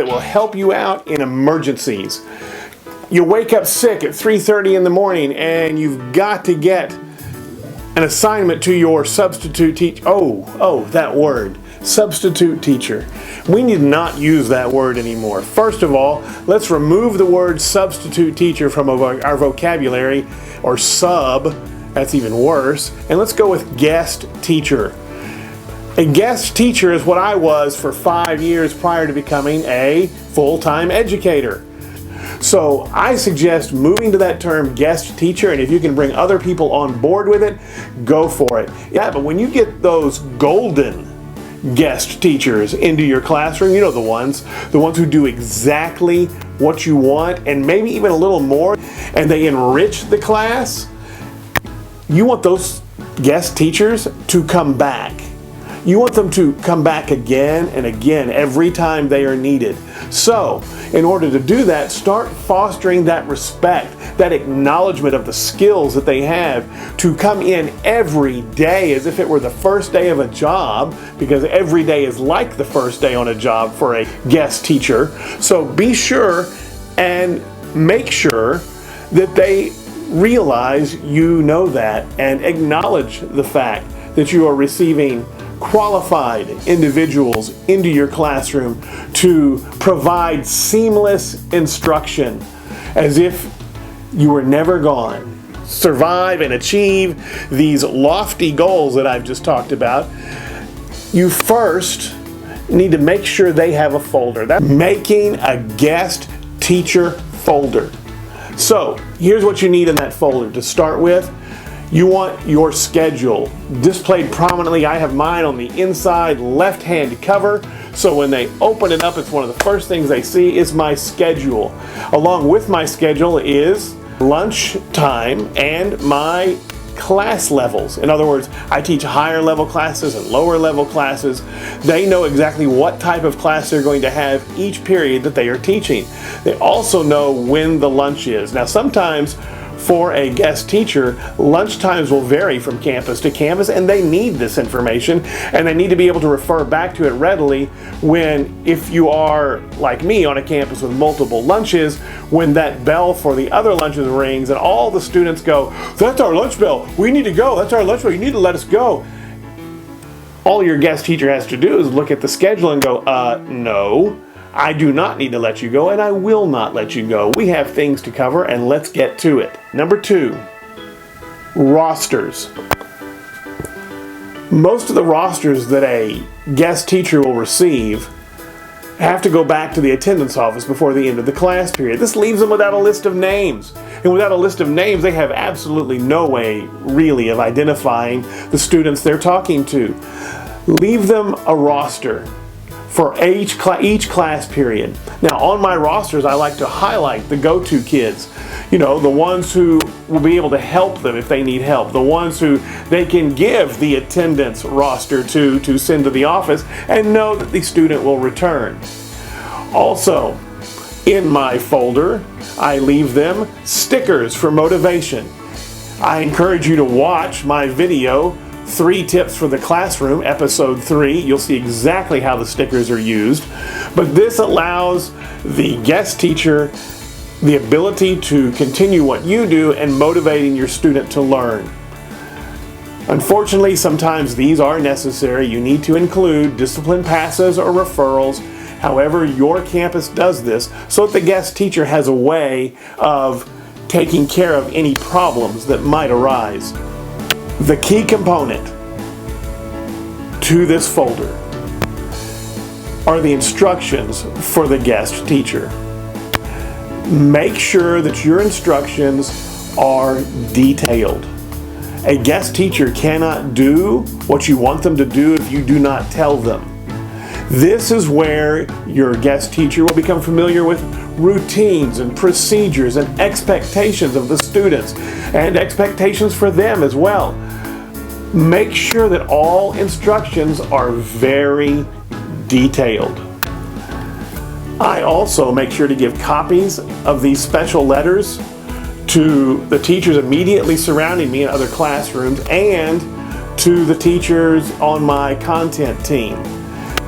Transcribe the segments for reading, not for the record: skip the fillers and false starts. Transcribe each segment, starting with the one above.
that will help you out in emergencies. You wake up sick at 3:30 in the morning and you've got to get an assignment to your substitute teacher. Oh, that word, substitute teacher. We need not use that word anymore. First of all, let's remove the word substitute teacher from our vocabulary, or sub, that's even worse, and let's go with guest teacher. A guest teacher is what I was for 5 years prior to becoming a full-time educator. So I suggest moving to that term guest teacher, and if you can bring other people on board with it, go for it. Yeah, but when you get those golden guest teachers into your classroom, you know the ones who do exactly what you want and maybe even a little more, and they enrich the class, you want those guest teachers to come back. You want them to come back again and again every time they are needed. So, in order to do that, start fostering that respect, that acknowledgement of the skills that they have, to come in every day as if it were the first day of a job, because every day is like the first day on a job for a guest teacher. So be sure and make sure that they realize you know that and acknowledge the fact that you are receiving qualified individuals into your classroom to provide seamless instruction as if you were never gone. Survive and achieve these lofty goals that I've just talked about. You first need to make sure they have a folder. That's making a guest teacher folder. So here's what you need in that folder to start with. You want your schedule displayed prominently. I have mine on the inside left-hand cover, so when they open it up, it's one of the first things they see is my schedule. Along with my schedule is lunch time and my class levels. In other words, I teach higher level classes and lower level classes. They know exactly what type of class they're going to have each period that they are teaching. They also know when the lunch is. Now sometimes for a guest teacher, lunch times will vary from campus to campus, and they need this information, and they need to be able to refer back to it readily when, if you are like me on a campus with multiple lunches, when that bell for the other lunches rings and all the students go, "That's our lunch bell, we need to go, that's our lunch bell, you need to let us go." All your guest teacher has to do is look at the schedule and go, no, I do not need to let you go, and I will not let you go. We have things to cover, and let's get to it. Number 2, rosters. Most of the rosters that a guest teacher will receive have to go back to the attendance office before the end of the class period. This leaves them without a list of names. And without a list of names, they have absolutely no way, really, of identifying the students they're talking to. Leave them a roster for each class period. Now on my rosters, I like to highlight the go-to kids. You know, the ones who will be able to help them if they need help. The ones who they can give the attendance roster to send to the office and know that the student will return. Also, in my folder, I leave them stickers for motivation. I encourage you to watch my video, 3 Tips for the Classroom, episode 3. You'll see exactly how the stickers are used. But this allows the guest teacher the ability to continue what you do and motivating your student to learn. Unfortunately, sometimes these are necessary. You need to include discipline passes or referrals, however your campus does this, so that the guest teacher has a way of taking care of any problems that might arise. The key component to this folder are the instructions for the guest teacher. Make sure that your instructions are detailed. A guest teacher cannot do what you want them to do if you do not tell them. This is where your guest teacher will become familiar with routines and procedures and expectations of the students, and expectations for them as well. Make sure that all instructions are very detailed. I also make sure to give copies of these special letters to the teachers immediately surrounding me in other classrooms and to the teachers on my content team.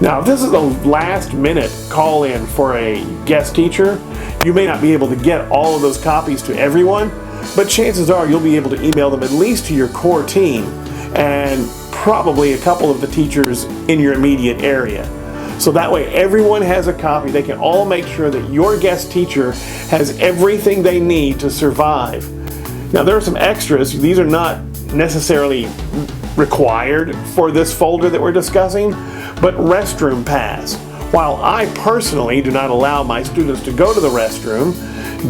Now, if this is a last minute call in for a guest teacher, you may not be able to get all of those copies to everyone, but chances are you'll be able to email them at least to your core team and probably a couple of the teachers in your immediate area. So that way everyone has a copy. They can all make sure that your guest teacher has everything they need to survive. Now, there are some extras. These are not necessarily required for this folder that we're discussing, but Restroom Pass. While I personally do not allow my students to go to the restroom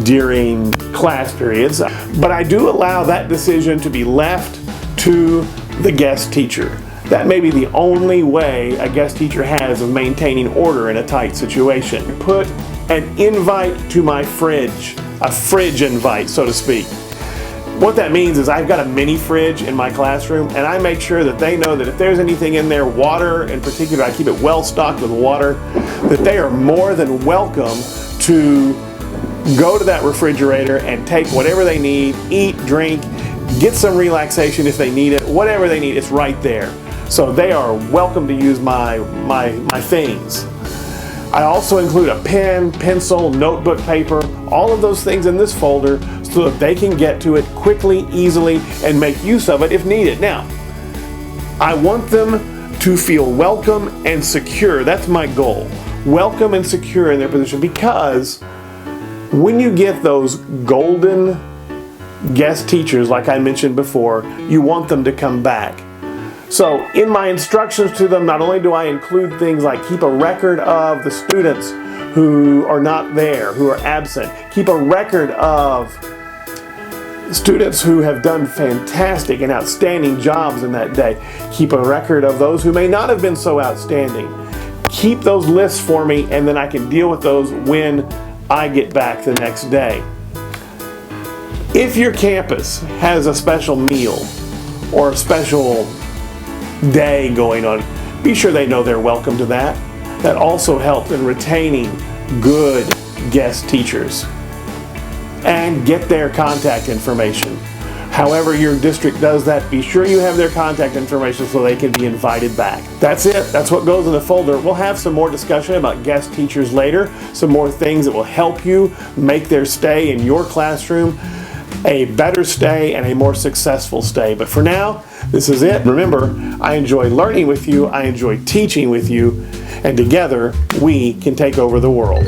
during class periods, but I do allow that decision to be left to the guest teacher. That may be the only way a guest teacher has of maintaining order in a tight situation. Put an invite to my fridge, a fridge invite, so to speak. What that means is I've got a mini fridge in my classroom, and I make sure that they know that if there's anything in there, water in particular, I keep it well stocked with water, that they are more than welcome to go to that refrigerator and take whatever they need, eat, drink, get some relaxation if they need it, whatever they need, it's right there. So they are welcome to use my things. I also include a pen, pencil, notebook paper, all of those things in this folder so that they can get to it quickly, easily, and make use of it if needed. Now, I want them to feel welcome and secure. That's my goal. Welcome and secure in their position, because when you get those golden guest teachers, like I mentioned before, you want them to come back. So in my instructions to them, not only do I include things like keep a record of the students who are not there, who are absent, keep a record of students who have done fantastic and outstanding jobs in that day, keep a record of those who may not have been so outstanding. Keep those lists for me, and then I can deal with those when I get back the next day. If your campus has a special meal or a special day going on, be sure they know they're welcome to that. That also helps in retaining good guest teachers. And get their contact information. However your district does that, be sure you have their contact information so they can be invited back. That's it. That's what goes in the folder. We'll have some more discussion about guest teachers later, some more things that will help you make their stay in your classroom a better stay and a more successful stay. But for now, this is it. Remember, I enjoy learning with you, I enjoy teaching with you, and together we can take over the world.